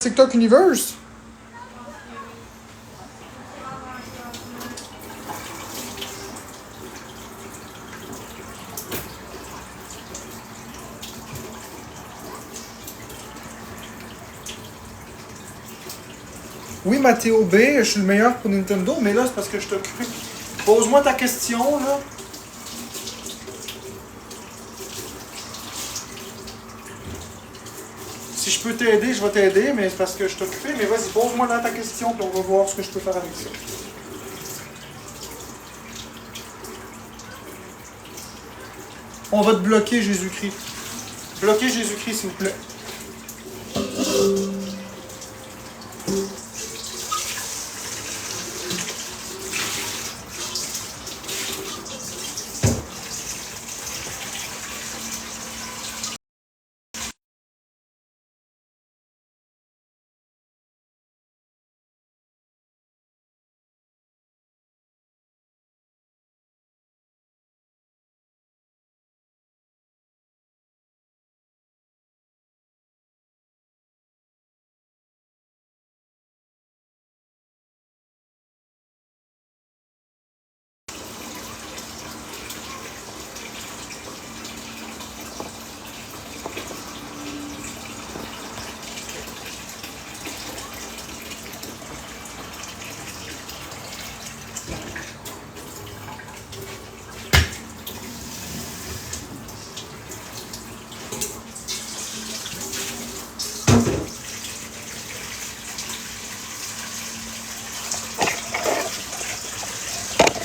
TikTok Universe? Oui, Mathéo B, je suis le meilleur pour Nintendo, mais là, c'est parce que je t'occupe. Pose-moi ta question, là. Si je peux t'aider, je vais t'aider, mais c'est parce que je suis occupé. Mais vas-y, pose-moi là ta question, puis on va voir ce que je peux faire avec ça. On va te bloquer Jésus-Christ. Bloquez Jésus-Christ, s'il vous plaît.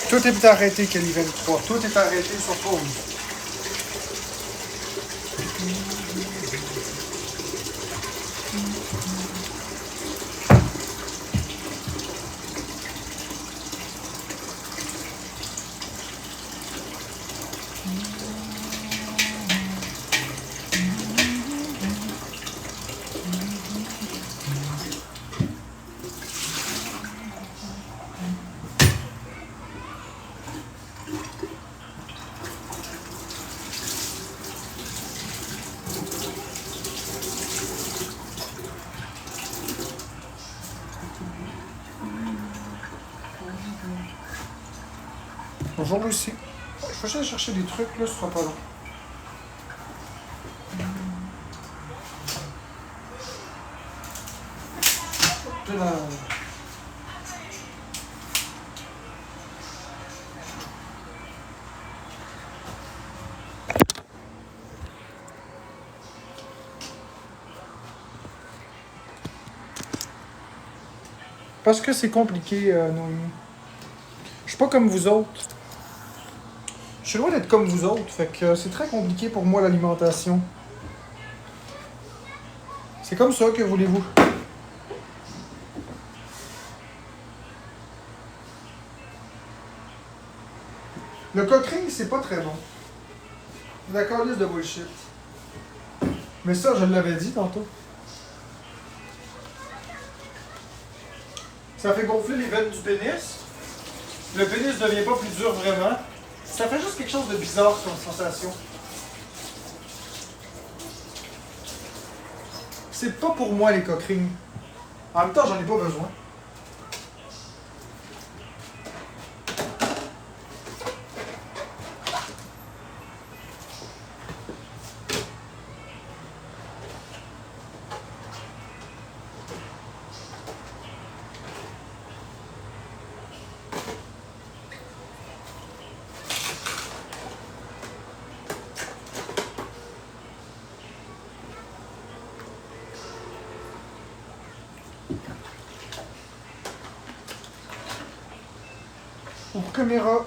Tout est arrêté, Kelly 23. Tout est arrêté sur pause. Bonjour Lucie. Je vais juste chercher des trucs, là, ce sera pas long. De la... Parce que c'est compliqué, Noémie. Je suis pas comme vous autres. Je suis loin d'être comme vous autres, fait que c'est très compliqué pour moi l'alimentation. C'est comme ça, que voulez-vous? Le coquering, c'est pas très bon. D'accord, liste de bullshit. Mais ça, je l'avais dit tantôt. Ça fait gonfler les veines du pénis. Le pénis ne devient pas plus dur vraiment. Ça fait juste quelque chose de bizarre comme sensation. C'est pas pour moi les coquerings. En même temps, j'en ai pas besoin. Pour caméra.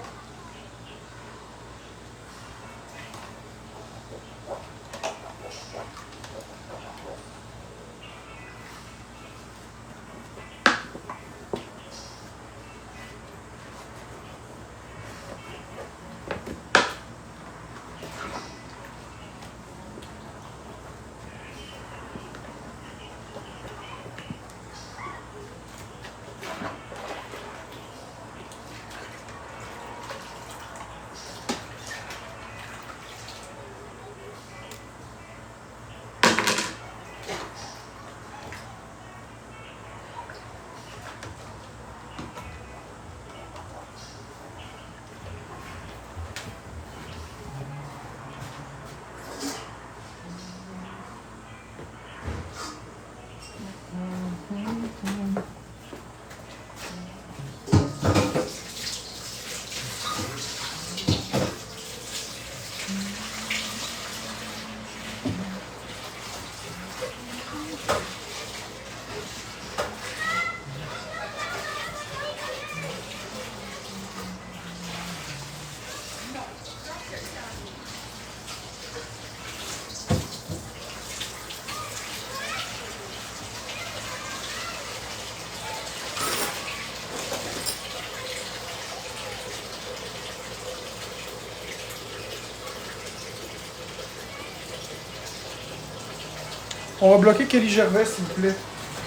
On va bloquer Kelly Gervais, s'il vous plaît.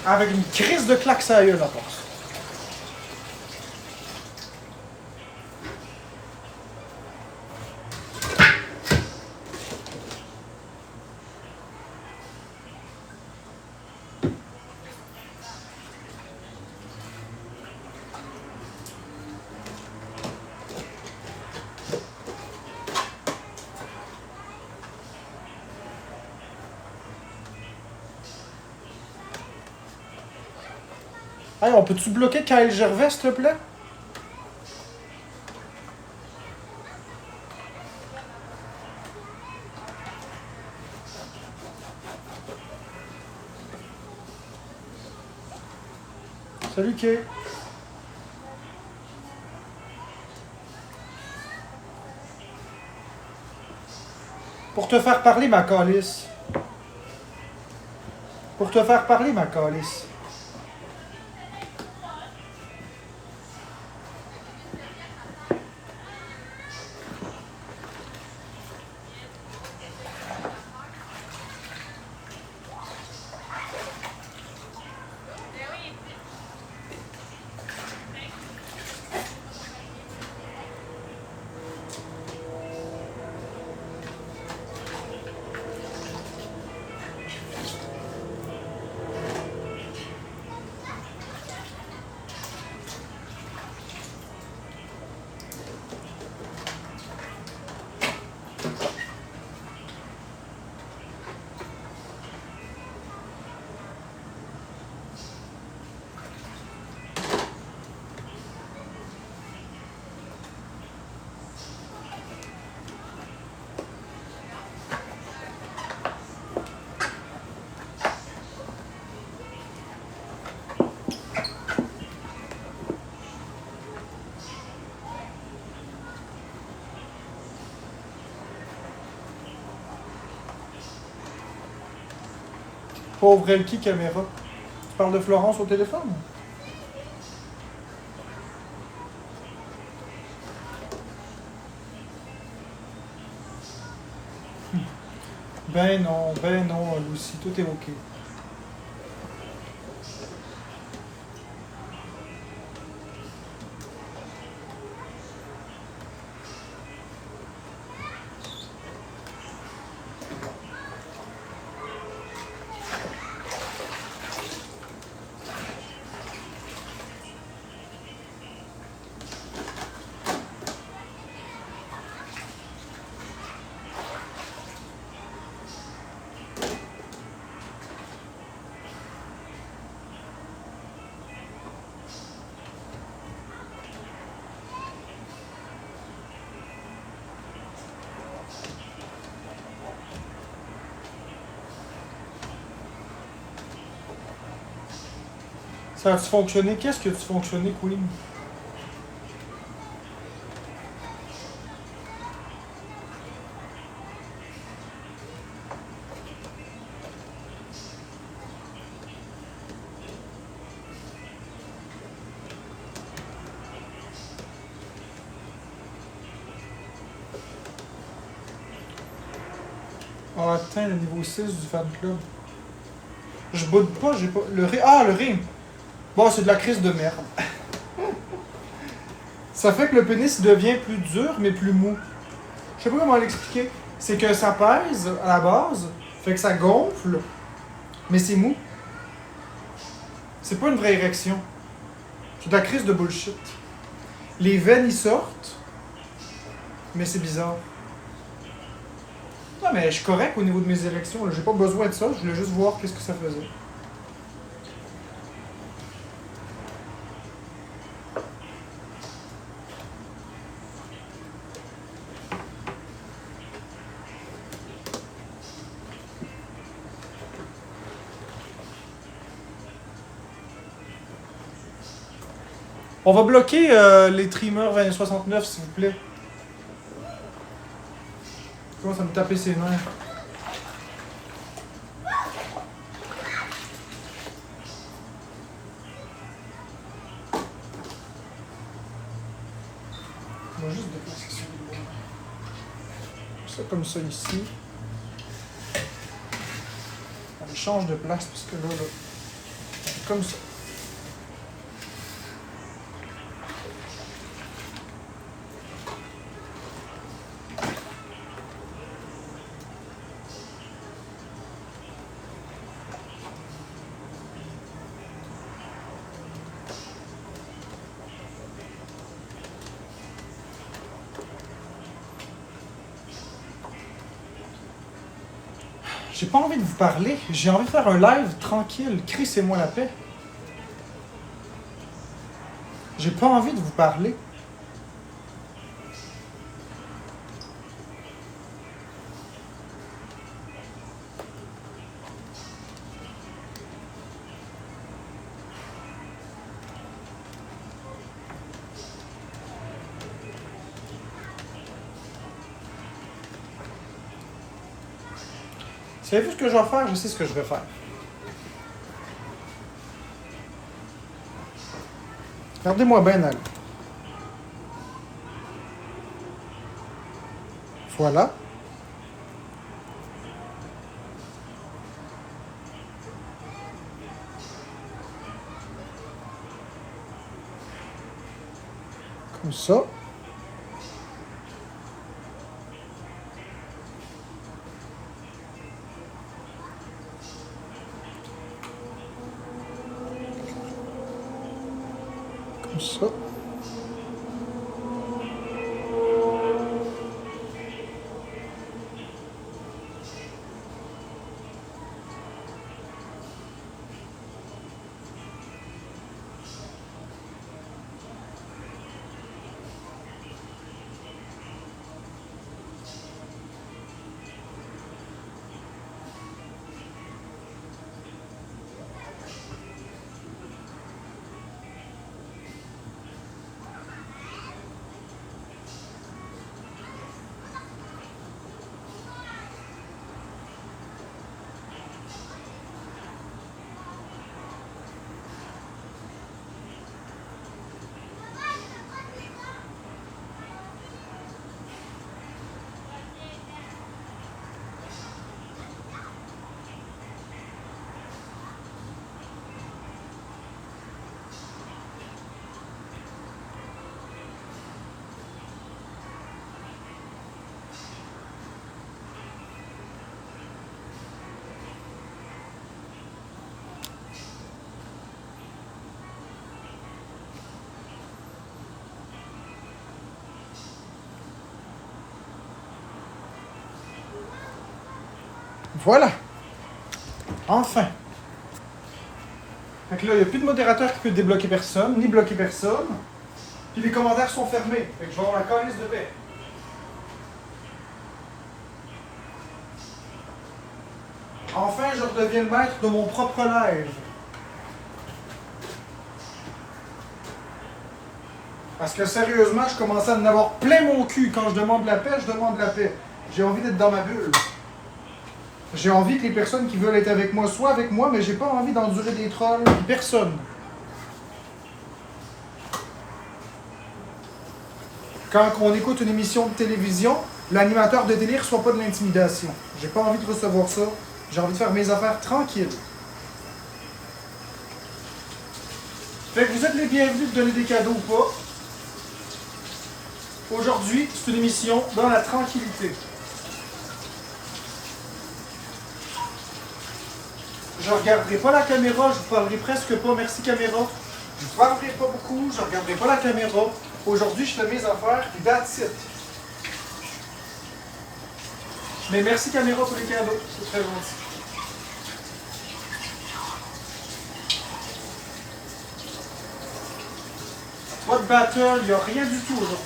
Avec une crise de claque à gueule, la force. Hey, on peut-tu bloquer Kyle Gervais, s'il te plaît? Salut, Kay. Pour te faire parler, ma calice. Pour te faire parler, ma calice. Pauvre Elki caméra. Tu parles de Florence au téléphone? Ben non, Lucie, tout est ok. Ça a-tu fonctionné? Qu'est-ce que tu fonctionné, Queen? Ah, atteint le niveau 6 du fan club. Je boude pas, j'ai pas. Le ré. Ah, le rime! Bon, c'est de la crise de merde. Ça fait que le pénis devient plus dur, mais plus mou. Je sais pas comment l'expliquer. C'est que ça pèse à la base, fait que ça gonfle, mais c'est mou. C'est pas une vraie érection. C'est de la crise de bullshit. Les veines y sortent, mais c'est bizarre. Non, mais je suis correct au niveau de mes érections. J'ai pas besoin de ça, je voulais juste voir qu'est-ce que ça faisait. On va bloquer les Trimmer 2069, s'il vous plaît. Je commence à me taper ses nerfs. On va juste déplacer celui-là. Ça comme ça ici. On change de place parce que là, comme ça. J'ai pas envie de vous parler. J'ai envie de faire un live tranquille. Crissez-moi la paix. J'ai pas envie de vous parler. Savez-vous ce que je vais faire? Je sais ce que je vais faire. Regardez-moi bien aller. Voilà. Comme ça. Comme ça. Voilà. Enfin. Fait que là, il n'y a plus de modérateur qui peut débloquer personne, ni bloquer personne. Puis les commentaires sont fermés. Fait que je vais avoir la calice de paix. Enfin, je redeviens le maître de mon propre live. Parce que sérieusement, je commençais à en avoir plein mon cul. Quand je demande la paix, je demande la paix. J'ai envie d'être dans ma bulle. J'ai envie que les personnes qui veulent être avec moi soient avec moi, mais j'ai pas envie d'endurer des trolls. Personne. Quand on écoute une émission de télévision, l'animateur de télé ne reçoit pas de l'intimidation. J'ai pas envie de recevoir ça. J'ai envie de faire mes affaires tranquilles. Fait que vous êtes les bienvenus de donner des cadeaux ou pas. Aujourd'hui, c'est une émission dans la tranquillité. Je ne regarderai pas la caméra, je vous parlerai presque pas. Merci caméra. Je vous parlerai pas beaucoup, je ne regarderai pas la caméra. Aujourd'hui, je fais mes affaires, puis that's it. Mais merci caméra pour les cadeaux, c'est très gentil. Pas de battle, il n'y a rien du tout aujourd'hui.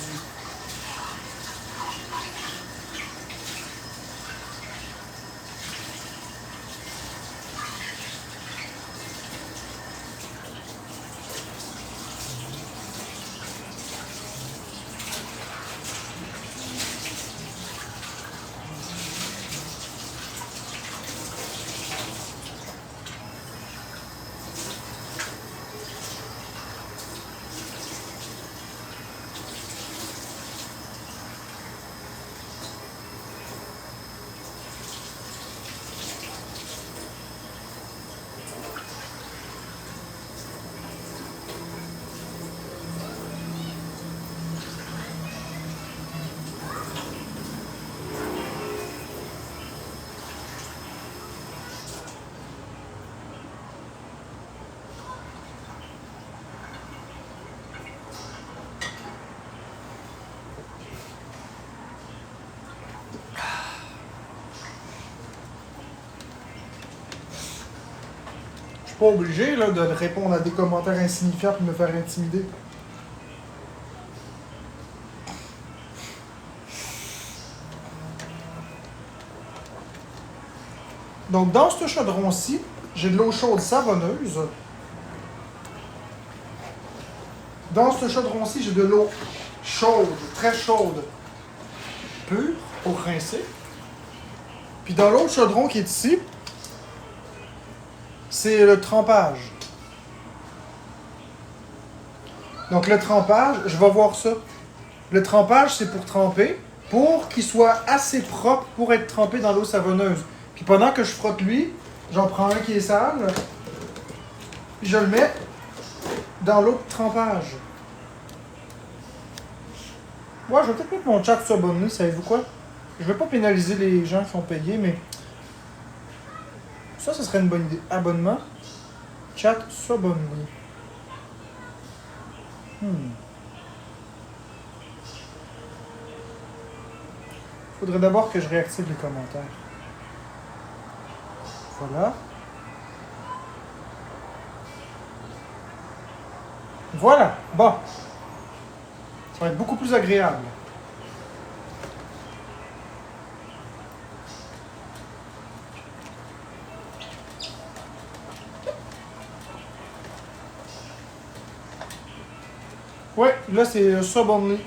suis pas obligé là, de répondre à des commentaires insignifiants pour me faire intimider. Donc, dans ce chaudron-ci, j'ai de l'eau chaude savonneuse. Dans ce chaudron-ci, j'ai de l'eau chaude, très chaude, pure, pour rincer. Puis dans l'autre chaudron qui est ici, c'est le trempage. Donc le trempage, je vais voir ça. Le trempage, c'est pour tremper, pour qu'il soit assez propre pour être trempé dans l'eau savonneuse. Puis pendant que je frotte lui, j'en prends un qui est sale, puis je le mets dans l'eau de trempage. Ouais, je vais peut-être mettre mon chat s'abonner, savez-vous quoi? Je vais pas pénaliser les gens qui sont payés, mais ça serait une bonne idée. Abonnement, chat s'abonner. Faudrait d'abord que je réactive les commentaires. Voilà. Voilà. Bon. Ça va être beaucoup plus agréable. Ouais, là c'est sub only.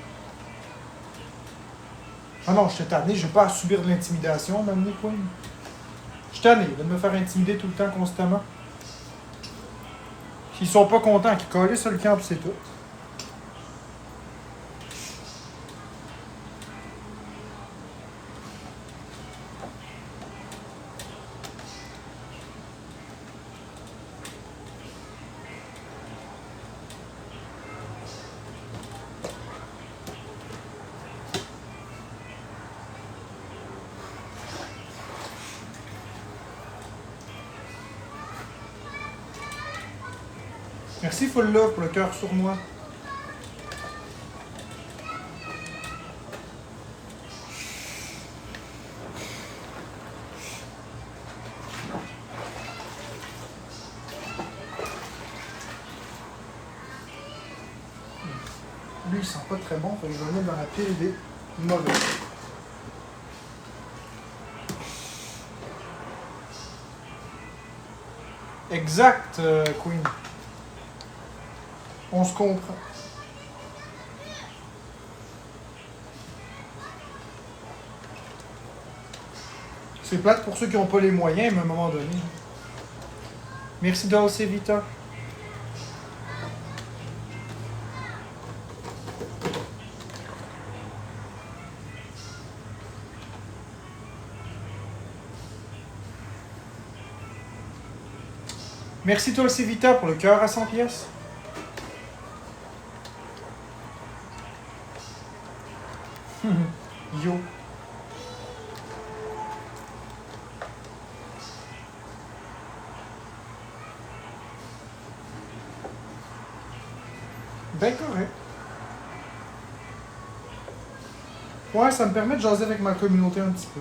Ah non, je suis tanné, je vais pas à subir de l'intimidation, maintenant, quoi. Je suis tanné de me faire intimider tout le temps, constamment. S'ils sont pas contents, qu'ils collent sur le camp, c'est tout. Merci Full Love pour le cœur sournois. Lui, il sent pas très bon, fait que je vais le mettre dans la pile des mauvais. Exact, Queen. On se comprend. C'est plate pour ceux qui n'ont pas les moyens, mais à un moment donné. Merci Dolce Vita. Merci Dolce Vita pour le cœur à 100 pièces. Yo. Ben correct. Ouais, ça me permet de jaser avec ma communauté un petit peu.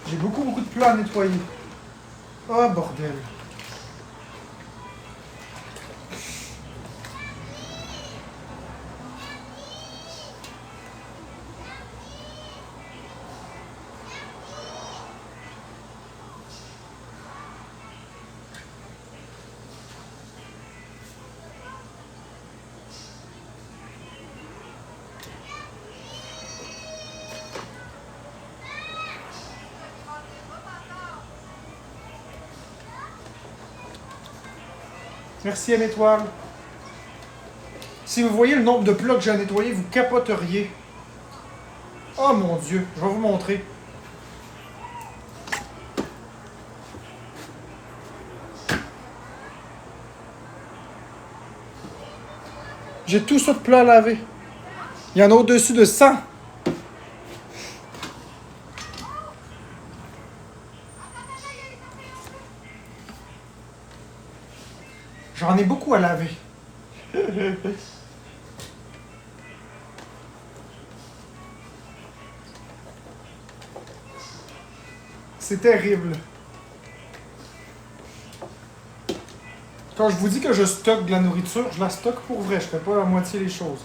J'ai beaucoup de plats à nettoyer. Oh bordel. Merci à l'étoile. Si vous voyez le nombre de plats que j'ai à nettoyer, vous capoteriez. Oh mon Dieu, je vais vous montrer. J'ai tout ça de plats à laver. Il y en a au-dessus de 100. J'en ai beaucoup à laver. C'est terrible. Quand je vous dis que je stocke de la nourriture, je la stocke pour vrai. Je fais pas à moitié les choses.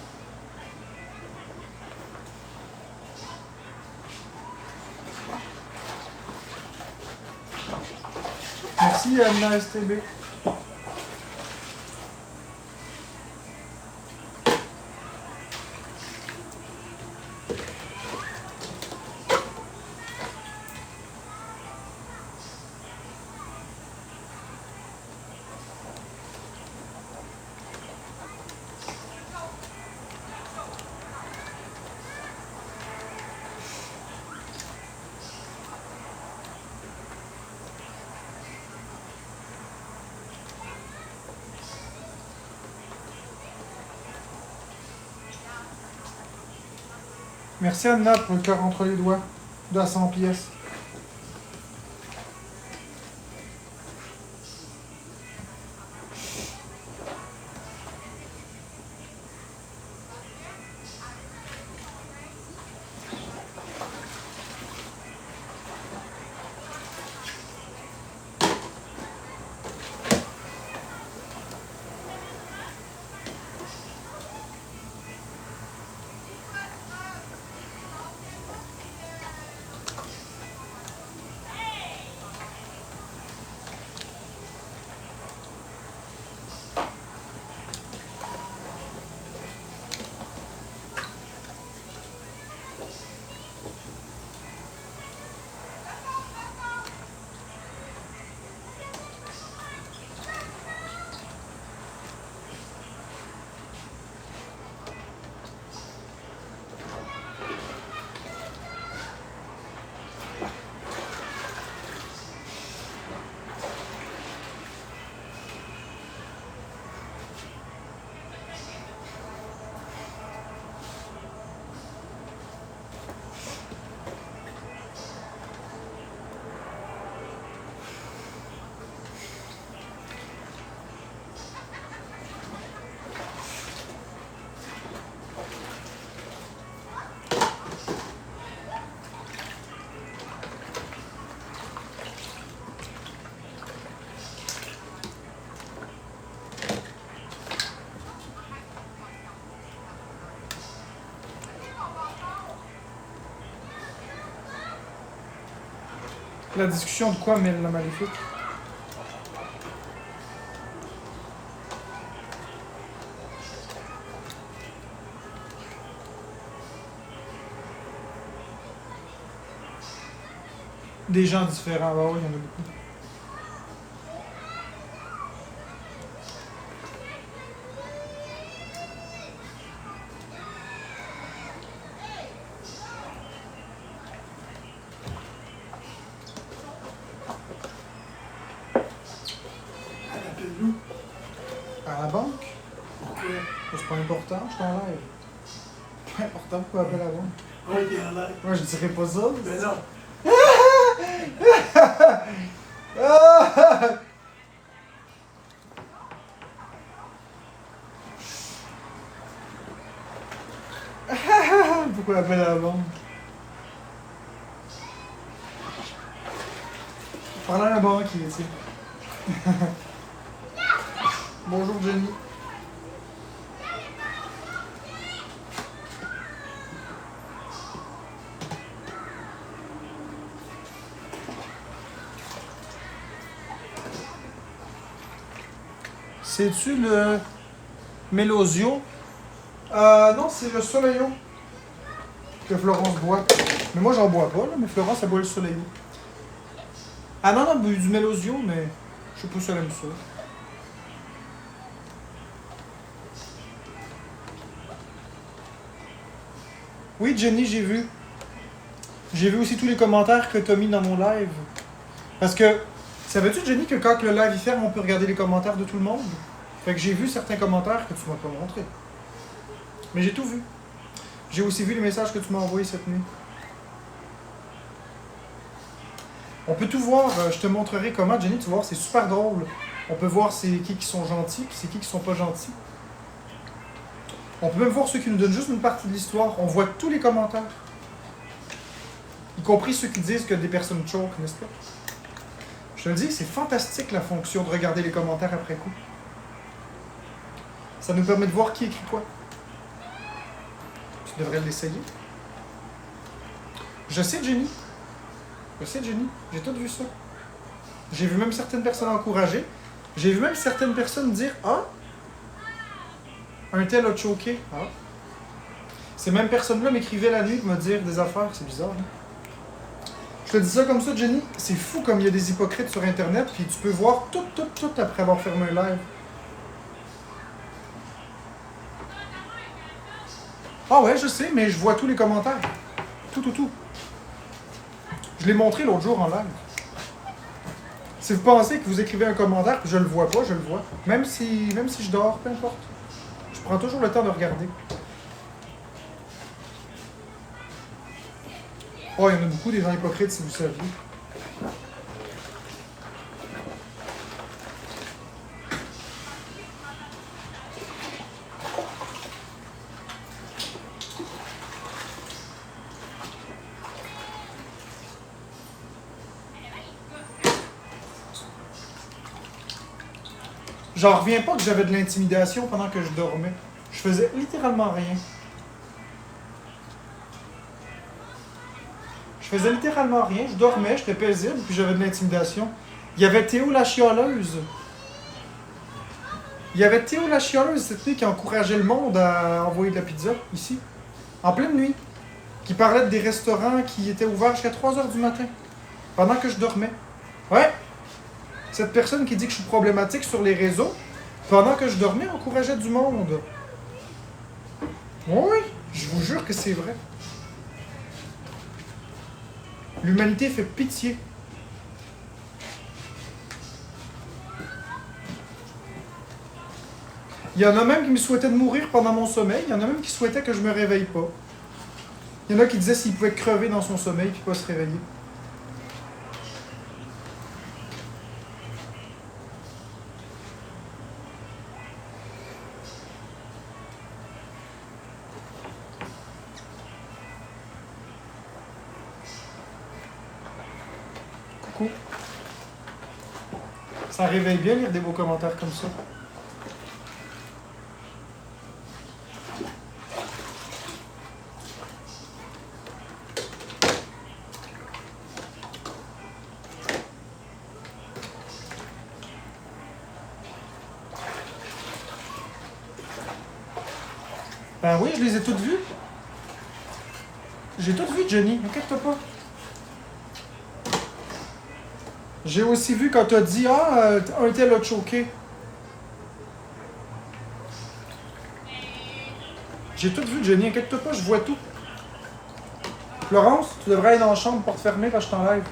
Merci Anna STB. Merci Anna pour le cœur entre les doigts de 100 pièces. La discussion de quoi, Mel, la maléfique? Des gens différents, bah oui, il y en a beaucoup. Appelle-nous. À la banque? Pourquoi? C'est pas important, je t'enlève. Pas important, pourquoi appeler la banque? Ouais, t'es en l'air. Moi, je dirais pas ça. Mais non. Ah! Pourquoi appeler la banque? Parle à un banquier, tu sais. Bonjour, Jenny. C'est-tu le Mélosio? Non, c'est le Soleillo que Florence boit. Mais moi, j'en bois pas, là, mais Florence, elle boit le Soleillo. Ah non, elle a bu du Mélosio, mais je sais pas si elle aime ça. Oui, Jenny, j'ai vu. J'ai vu aussi tous les commentaires que tu as mis dans mon live. Parce que, savais-tu, Jenny, que quand le live est ferme, on peut regarder les commentaires de tout le monde? Fait que j'ai vu certains commentaires que tu m'as pas montrés. Mais j'ai tout vu. J'ai aussi vu les messages que tu m'as envoyés cette nuit. On peut tout voir. Je te montrerai comment, Jenny, tu vois, c'est super drôle. On peut voir c'est qui sont gentils, puis c'est qui sont pas gentils. On peut même voir ceux qui nous donnent juste une partie de l'histoire. On voit tous les commentaires. Y compris ceux qui disent que des personnes choke, n'est-ce pas? Je te le dis, c'est fantastique la fonction de regarder les commentaires après coup. Ça nous permet de voir qui écrit quoi. Tu devrais l'essayer. Je sais, Jenny. J'ai tout vu ça. J'ai vu même certaines personnes encourager. J'ai vu même certaines personnes dire « Ah, un tel a choqué. » Ah. Ces mêmes personnes-là m'écrivaient la nuit pour me dire des affaires. C'est bizarre, hein? Je te dis ça comme ça, Jenny. C'est fou comme il y a des hypocrites sur Internet, puis tu peux voir tout après avoir fermé un live. Ah ouais, je sais, mais je vois tous les commentaires. Tout. Je l'ai montré l'autre jour en live. Si vous pensez que vous écrivez un commentaire que je le vois pas, je le vois. Même si je dors, peu importe. Je prends toujours le temps de regarder. Oh, il y en a beaucoup des gens hypocrites, si vous saviez. J'en reviens pas que j'avais de l'intimidation pendant que je dormais. Je faisais littéralement rien. Je faisais littéralement rien. Je dormais, j'étais paisible, puis j'avais de l'intimidation. Il y avait Théo la chialeuse. Il y avait Théo la chialeuse cette nuit qui encourageait le monde à envoyer de la pizza, ici. En pleine nuit. Qui parlait des restaurants qui étaient ouverts jusqu'à 3h du matin. Pendant que je dormais. Ouais. Cette personne qui dit que je suis problématique sur les réseaux, pendant que je dormais, encourageait du monde. Oui, je vous jure que c'est vrai. L'humanité fait pitié. Il y en a même qui me souhaitaient de mourir pendant mon sommeil. Il y en a même qui souhaitaient que je me réveille pas. Il y en a qui disaient s'il pouvait crever dans son sommeil puis pas se réveiller. Coucou. Ça réveille bien lire des beaux commentaires comme ça. Ben oui, je les ai toutes vues. J'ai toutes vues, Jenny. Inquiète-toi pas. J'ai aussi vu quand t'as dit « Ah, un tel a choqué. » J'ai tout vu, Jenny. Inquiète-toi pas, je vois tout. Florence, tu devrais aller dans la chambre, porte fermée, quand je t'enlève.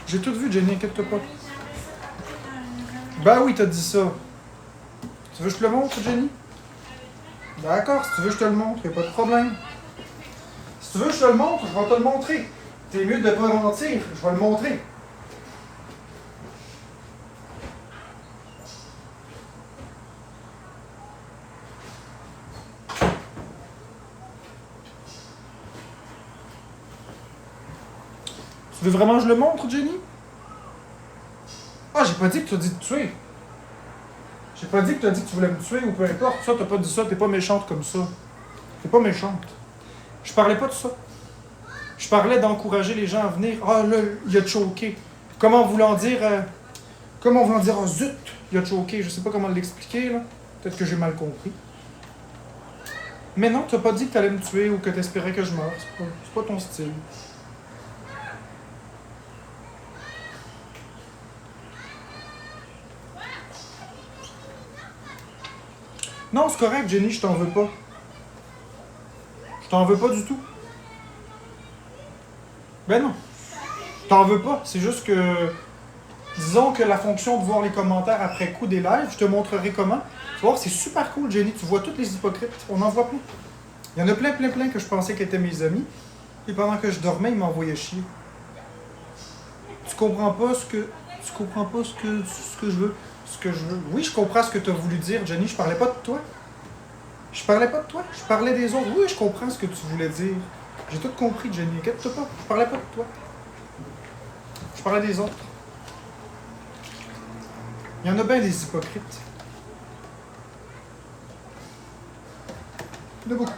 J'ai tout vu, Jenny. Inquiète-toi pas. Ben oui, t'as dit ça. Tu veux que je te le montre, Jenny? D'accord, si tu veux que je te le montre, y'a pas de problème. Si tu veux que je te le montre, je vais te le montrer. T'es mieux de pas mentir, je vais le montrer. Tu veux vraiment que je le montre, Jenny? Ah, j'ai pas dit que tu as dit de tuer. J'ai pas dit que tu as dit que tu voulais me tuer ou peu importe. Ça, t'as pas dit ça, t'es pas méchante comme ça. T'es pas méchante. Je parlais pas de ça. Je parlais d'encourager les gens à venir. Ah là, il a choqué. Comment voulant dire. Oh zut, il a choqué. Je sais pas comment l'expliquer là. Peut-être que j'ai mal compris. Mais non, t'as pas dit que t'allais me tuer ou que t'espérais que je meure. C'est pas ton style. Non, c'est correct, Jenny, je t'en veux pas. Je t'en veux pas du tout. Ben non. Je t'en veux pas. C'est juste que... Disons que la fonction de voir les commentaires après coup des lives, je te montrerai comment. Tu vas voir, c'est super cool, Jenny. Tu vois toutes les hypocrites. On en voit plein. Il y en a plein que je pensais qu'ils étaient mes amis. Et pendant que je dormais, ils m'envoyaient chier. Tu comprends pas ce que. Tu comprends pas ce que je veux. Ce que je veux. Oui, je comprends ce que tu as voulu dire, Jenny. Je parlais pas de toi. Je parlais pas de toi. Je parlais des autres. Oui, je comprends ce que tu voulais dire. J'ai tout compris, Jenny. Inquiète-toi pas. Je parlais pas de toi. Je parlais des autres. Il y en a bien des hypocrites. Il y en a beaucoup.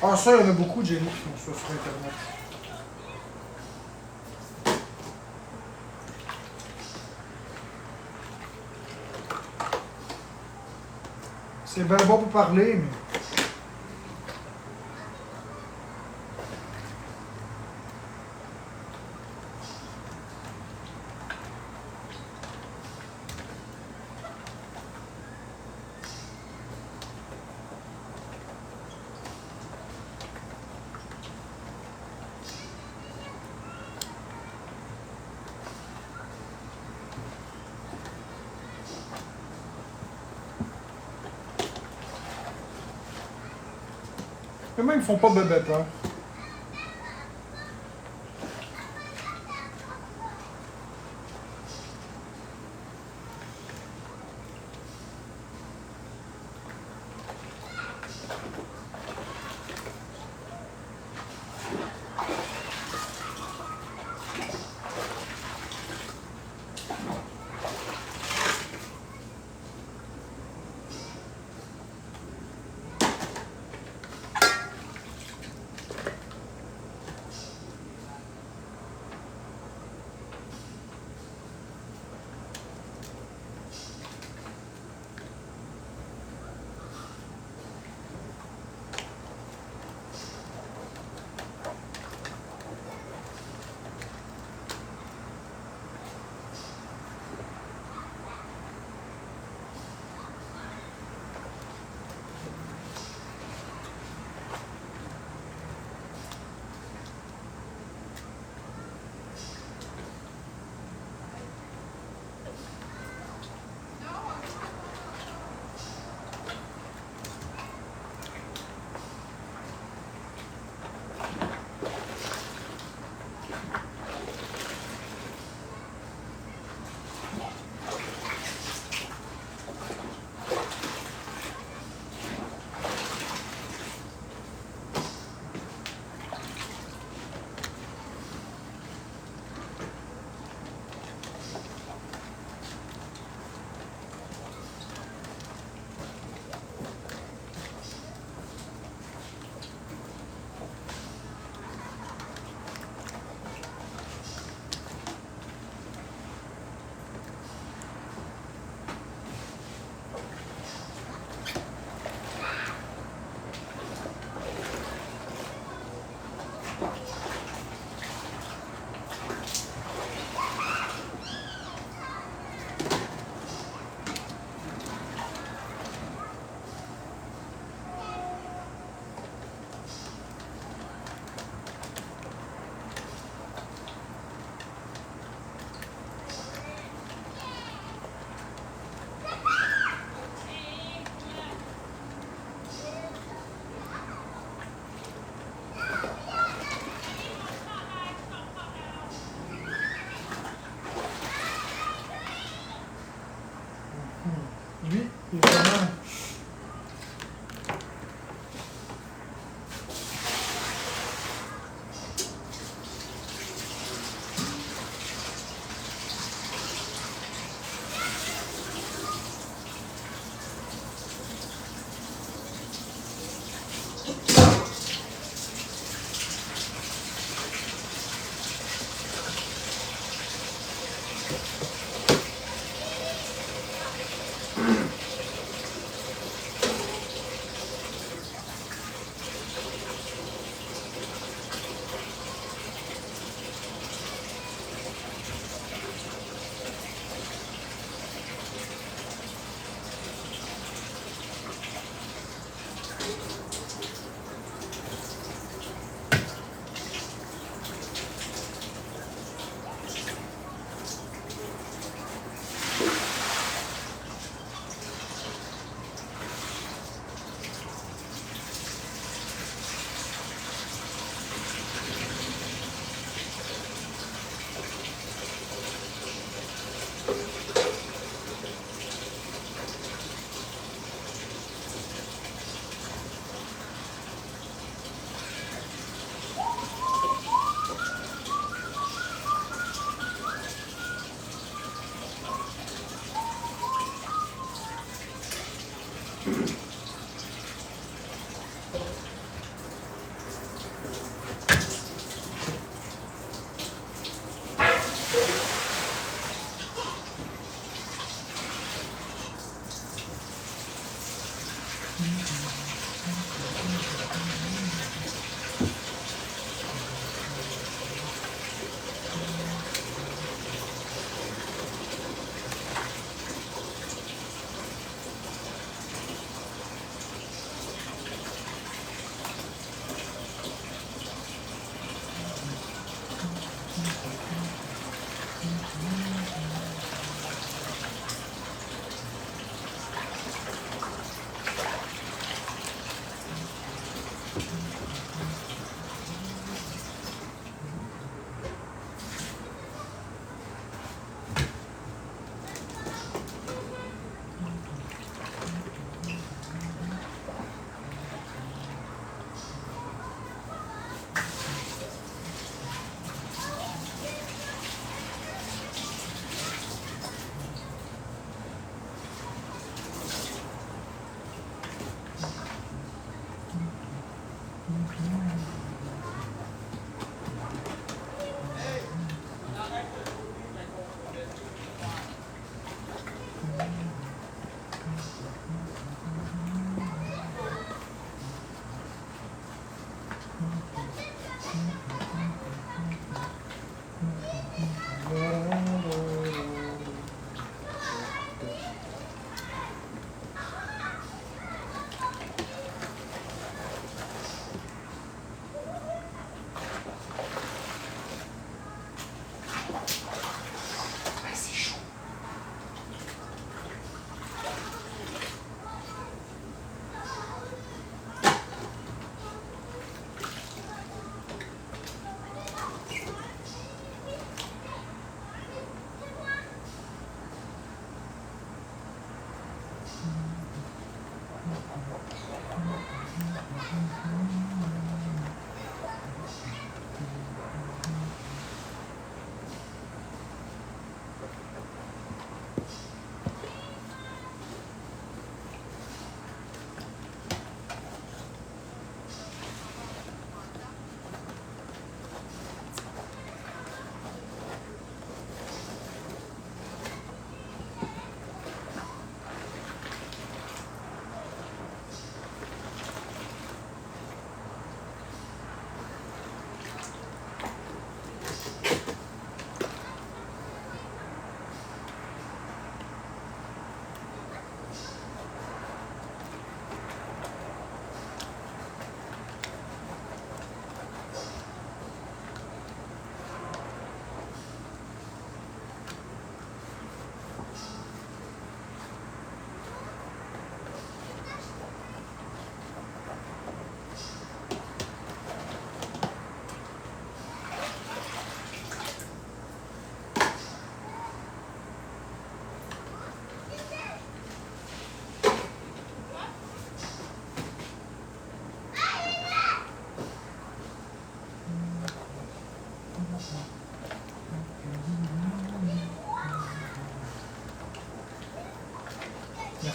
Ah, ça, il y en a beaucoup, Jenny, qui font ça sur Internet. C'est bien bon pour parler, mais. Mais même, ils font pas bébête, hein.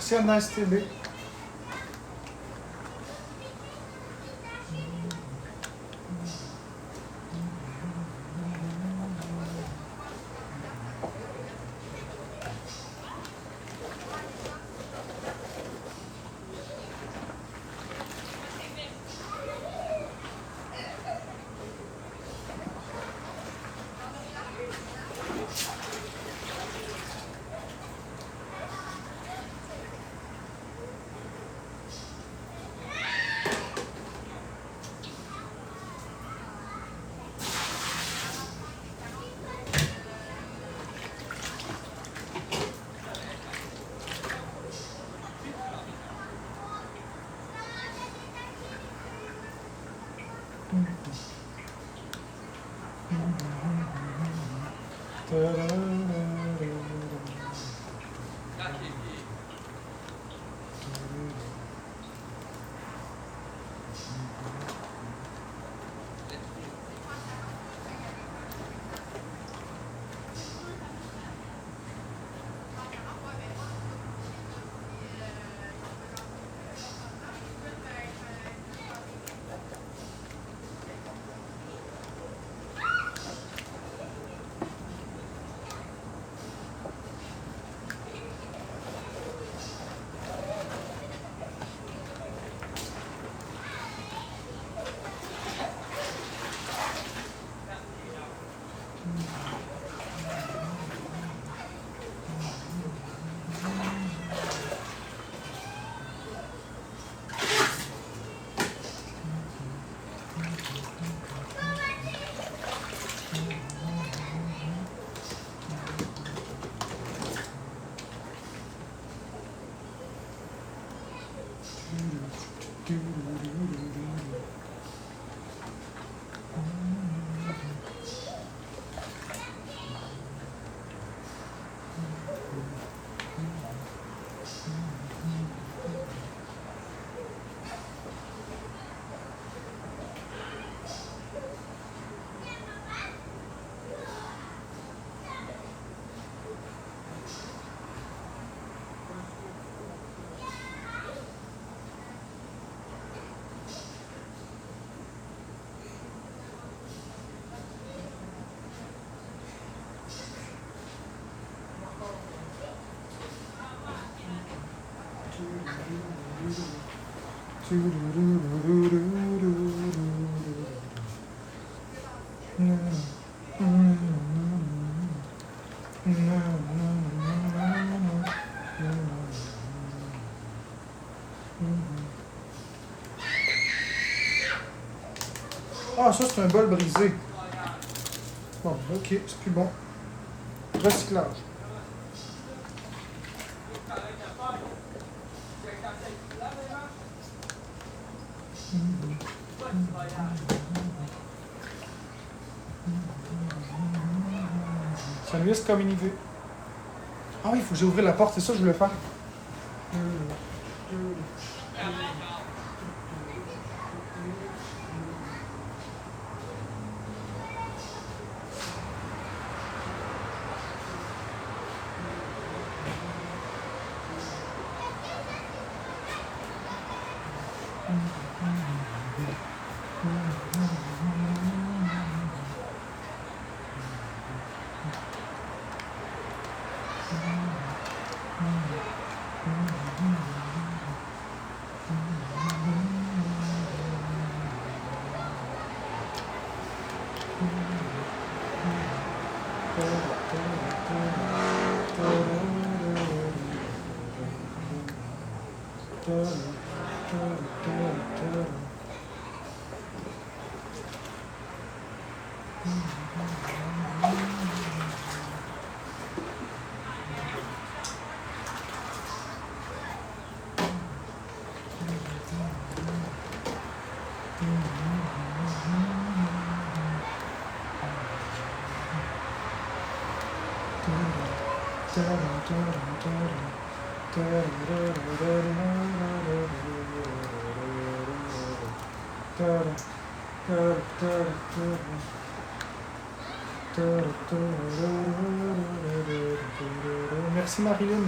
Merci à Nice TV. Ah, ça c'est un bol brisé. Bon, ok, c'est plus bon. Recyclage. Ça lui laisse comme une idée. Ah oui, il faut que j'ai ouvert la porte, c'est ça que je voulais faire. Merci Marilyn.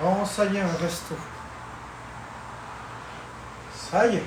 Bon, ça y est, un resto. Ça y est.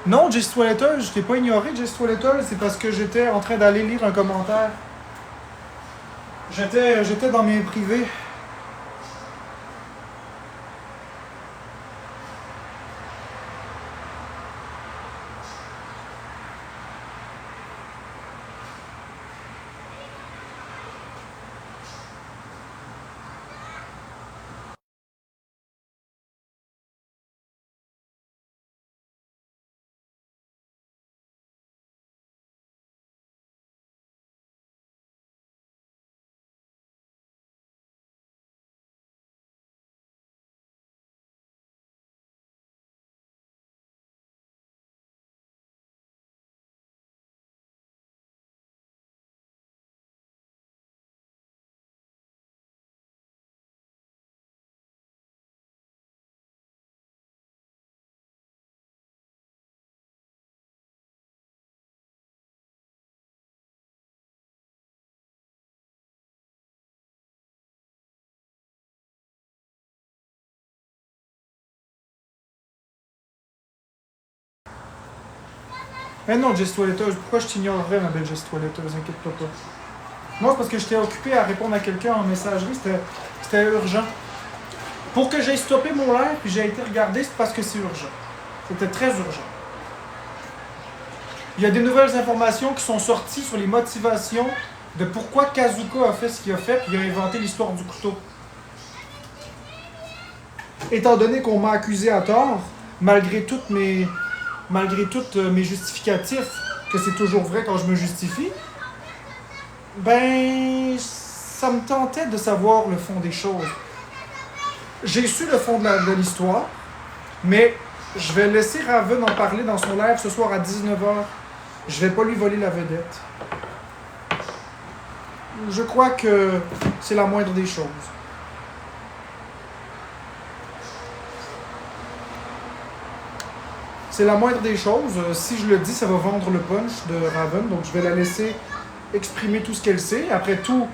Non, Jess Toiletteuse, je t'ai pas ignoré, Jess Toiletteuse, c'est parce que j'étais en train d'aller lire un commentaire. J'étais dans mes privés. Mais non, Jess Toiletteuse, pourquoi je t'ignorerais, ma belle Jess Toiletteuse, inquiète-toi pas. Non, c'est parce que j'étais occupé à répondre à quelqu'un en messagerie, c'était urgent. Pour que j'aille stopper mon live puis j'ai été regarder, c'est parce que c'est urgent. C'était très urgent. Il y a des nouvelles informations qui sont sorties sur les motivations de pourquoi Kazuka a fait ce qu'il a fait puis il a inventé l'histoire du couteau. Étant donné qu'on m'a accusé à tort, malgré tous mes justificatifs, que c'est toujours vrai quand je me justifie, ben, ça me tentait de savoir le fond des choses. J'ai su le fond de l'histoire, mais je vais laisser Raven en parler dans son live ce soir à 19h. Je vais pas lui voler la vedette. Je crois que c'est la moindre des choses. C'est la moindre des choses. Si je le dis, ça va vendre le punch de Raven, donc je vais la laisser exprimer tout ce qu'elle sait. Après tout,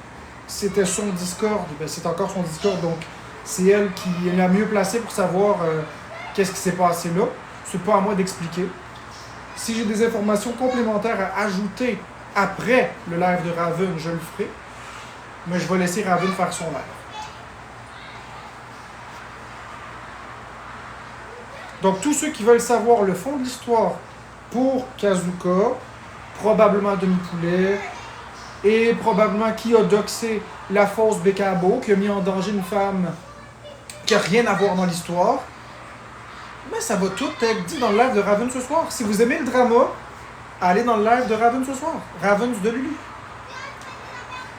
c'était son Discord, ben c'est encore son Discord, donc c'est elle qui est la mieux placée pour savoir qu'est-ce qui s'est passé là. C'est pas à moi d'expliquer. Si j'ai des informations complémentaires à ajouter après le live de Raven, je le ferai. Mais je vais laisser Raven faire son live. Donc tous ceux qui veulent savoir le fond de l'histoire pour Kazuka, probablement Demi-Poulet, et probablement qui a doxé la fausse Bekabo, qui a mis en danger une femme qui n'a rien à voir dans l'histoire, mais ça va tout être dit dans le live de Raven ce soir. Si vous aimez le drama, allez dans le live de Raven ce soir. Ravens de Lulu.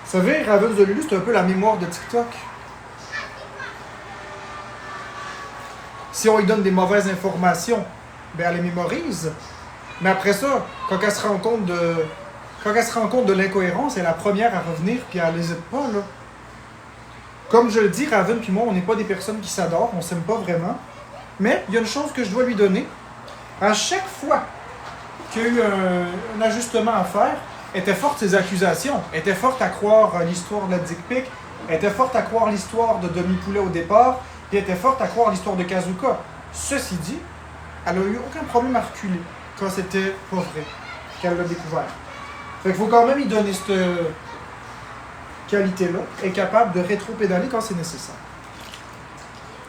Vous savez, Ravens de Lulu, c'est un peu la mémoire de TikTok. Si on lui donne des mauvaises informations, ben elle les mémorise. Mais après ça, quand elle se rend compte de l'incohérence, elle est la première à revenir, puis elle n'hésite pas, là. Comme je le dis, Raven puis moi, on n'est pas des personnes qui s'adorent, on s'aime pas vraiment. Mais il y a une chose que je dois lui donner. À chaque fois qu'il y a eu un ajustement à faire, elle était forte ses accusations. Elle était forte à croire l'histoire de la dick pic. Elle était forte à croire l'histoire de Demi-Poulet au départ. Puis elle était forte à croire l'histoire de Kazuka. Ceci dit, elle n'a eu aucun problème à reculer quand c'était pas vrai, qu'elle l'a découvert. Fait qu'il faut quand même y donner cette qualité-là. Elle est capable de rétro-pédaler quand c'est nécessaire.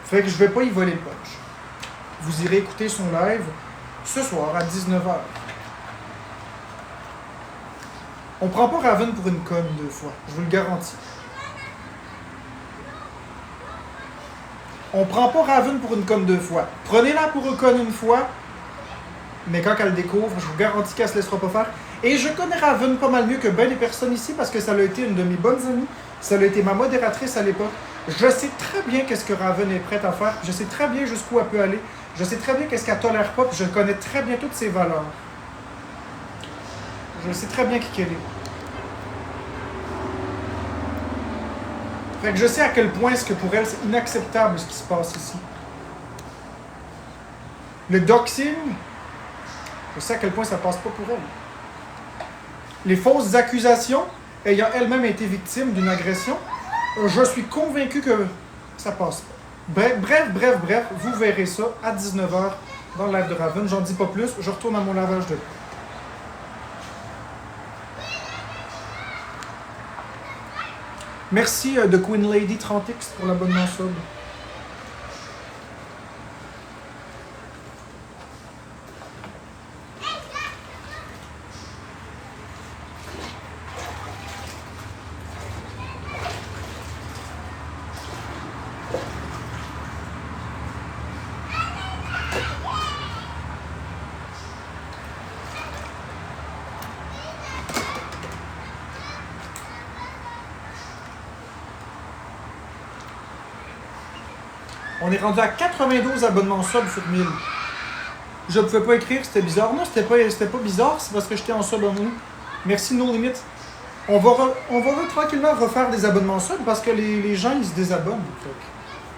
Fait que je vais pas y voler le punch. Vous irez écouter son live ce soir à 19h. On prend pas Raven pour une conne 2 fois, je vous le garantis. On prend pas Raven pour une conne 2 fois. Prenez-la pour une conne une fois, mais quand elle découvre, je vous garantis qu'elle se laissera pas faire. Et je connais Raven pas mal mieux que bien des personnes ici parce que ça a été une de mes bonnes amies. Ça a été ma modératrice à l'époque. Je sais très bien qu'est-ce que Raven est prête à faire. Je sais très bien jusqu'où elle peut aller. Je sais très bien qu'est-ce qu'elle tolère pas. Puis je connais très bien toutes ses valeurs. Je sais très bien qui qu'elle est. Fait que je sais à quel point est-ce que pour elle, c'est inacceptable ce qui se passe ici. Le doxing, je sais à quel point ça passe pas pour elle. Les fausses accusations, ayant elle-même été victime d'une agression, je suis convaincu que ça passe pas. Bref, vous verrez ça à 19h dans le live de Raven. J'en dis pas plus, je retourne à mon lavage de mains. Merci de Queen Lady 30X pour l'abonnement sub. On est rendu à 92 abonnements sub sur 1000. Je ne pouvais pas écrire, c'était bizarre. Non, c'était pas bizarre, c'est parce que j'étais en sub en nous. Merci No Limit. On va tranquillement refaire des abonnements sub parce que les gens, ils se désabonnent.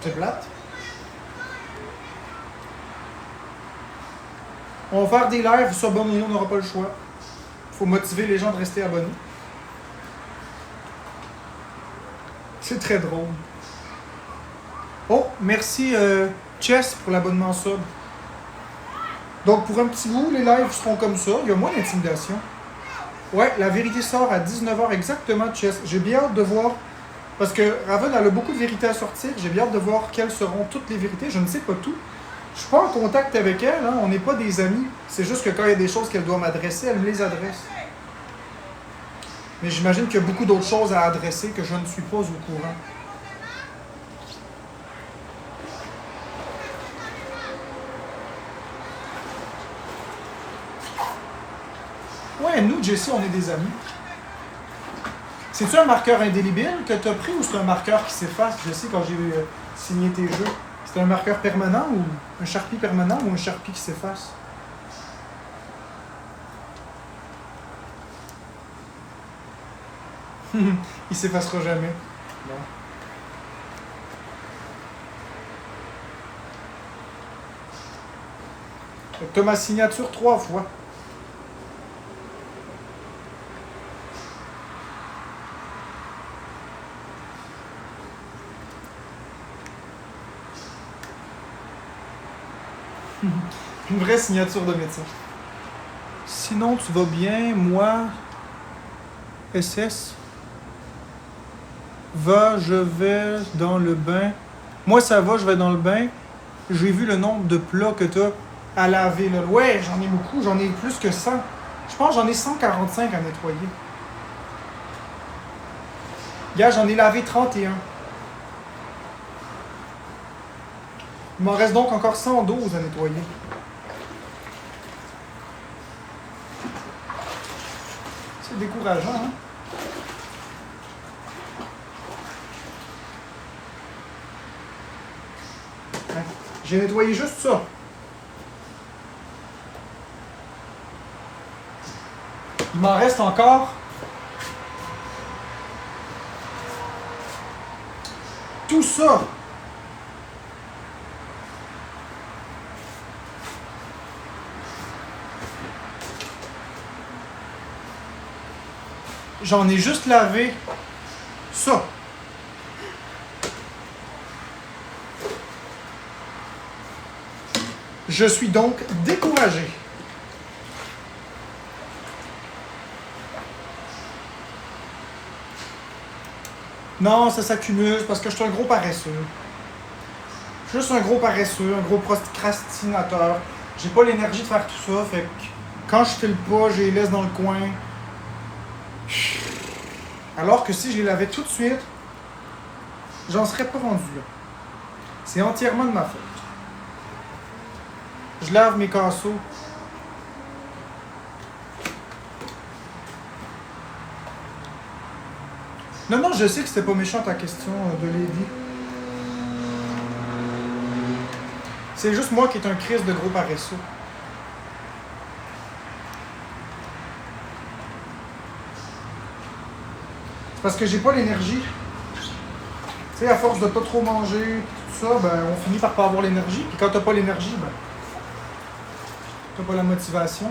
C'est plate. On va faire des lives sub en nous, on n'aura pas le choix. Il faut motiver les gens de rester abonnés. C'est très drôle. Oh, merci Chess pour l'abonnement sub. Donc, pour un petit bout, les lives seront comme ça. Il y a moins d'intimidation. Ouais, la vérité sort à 19h exactement, Chess. J'ai bien hâte de voir. Parce que Raven, elle a beaucoup de vérités à sortir. J'ai bien hâte de voir quelles seront toutes les vérités. Je ne sais pas tout. Je suis pas en contact avec elle. Hein. On n'est pas des amis. C'est juste que quand il y a des choses qu'elle doit m'adresser, elle me les adresse. Mais j'imagine qu'il y a beaucoup d'autres choses à adresser que je ne suis pas au courant. Ouais, nous, Jessie, on est des amis. C'est-tu un marqueur indélébile que tu as pris ou c'est un marqueur qui s'efface, Jessie, quand j'ai signé tes jeux? C'est un marqueur permanent ou un Sharpie permanent ou un Sharpie qui s'efface? Il s'effacera jamais. Non. Tu as ma signature 3 fois. Une vraie signature de médecin. Sinon, tu vas bien, moi, SS. Je vais dans le bain. Moi, ça va, je vais dans le bain. J'ai vu le nombre de plats que tu as à laver. Là. Ouais, j'en ai beaucoup, j'en ai plus que 100. Je pense que j'en ai 145 à nettoyer. Gars, j'en ai lavé 31. Il m'en reste donc encore 112 à nettoyer. C'est décourageant, hein? J'ai nettoyé juste ça. Il m'en reste encore tout ça. J'en ai juste lavé ça. Je suis donc découragé. Non, ça s'accumule parce que je suis un gros paresseux. Je suis juste un gros paresseux, un gros procrastinateur. J'ai pas l'énergie de faire tout ça, fait que quand je file pas, je les laisse dans le coin. Alors que si je les lavais tout de suite, j'en serais pas rendu là. C'est entièrement de ma faute. Je lave mes casseaux. Non, non, je sais que c'était pas méchant ta question de Lady. C'est juste moi qui est un Christ de gros paresseux. C'est parce que j'ai pas l'énergie. Tu sais, à force de pas trop manger, tout ça, ben, on finit par pas avoir l'énergie. Puis quand t'as pas l'énergie, ben, t'as pas la motivation.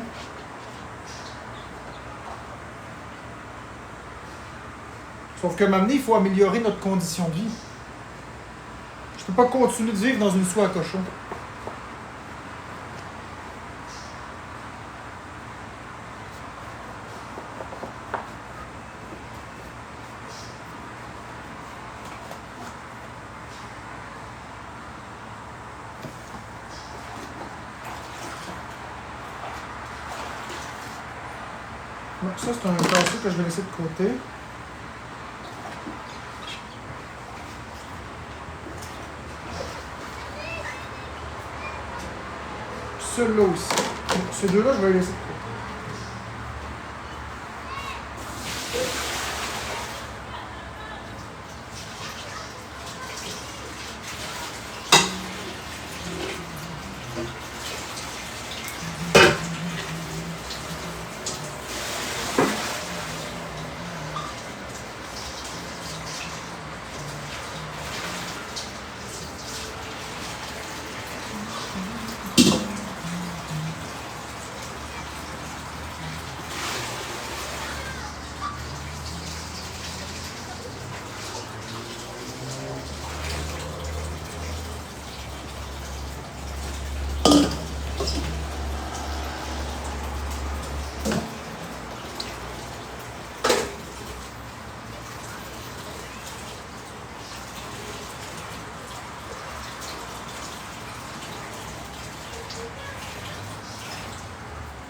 Sauf que maintenant, il faut améliorer notre condition de vie. Je peux pas continuer de vivre dans une soie à cochon. Donc ça, c'est un casseau que je vais laisser de côté. Celui-là aussi. Ces deux-là, je vais les laisser de côté.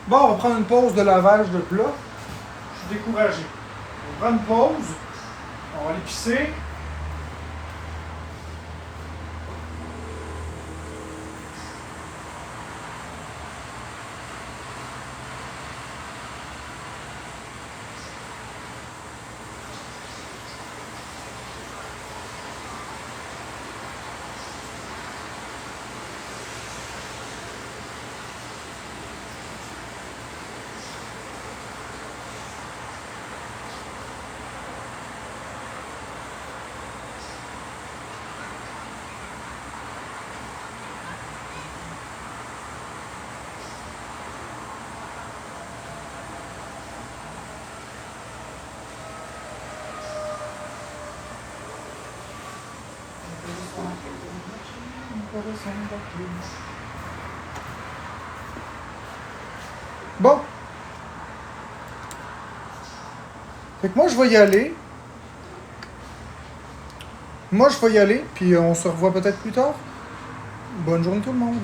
Bon, on va prendre une pause de lavage de plat. Je suis découragé. On va prendre une pause. On va aller pisser. Bon. Fait que moi, je vais y aller. Puis on se revoit peut-être plus tard. Bonne journée tout le monde.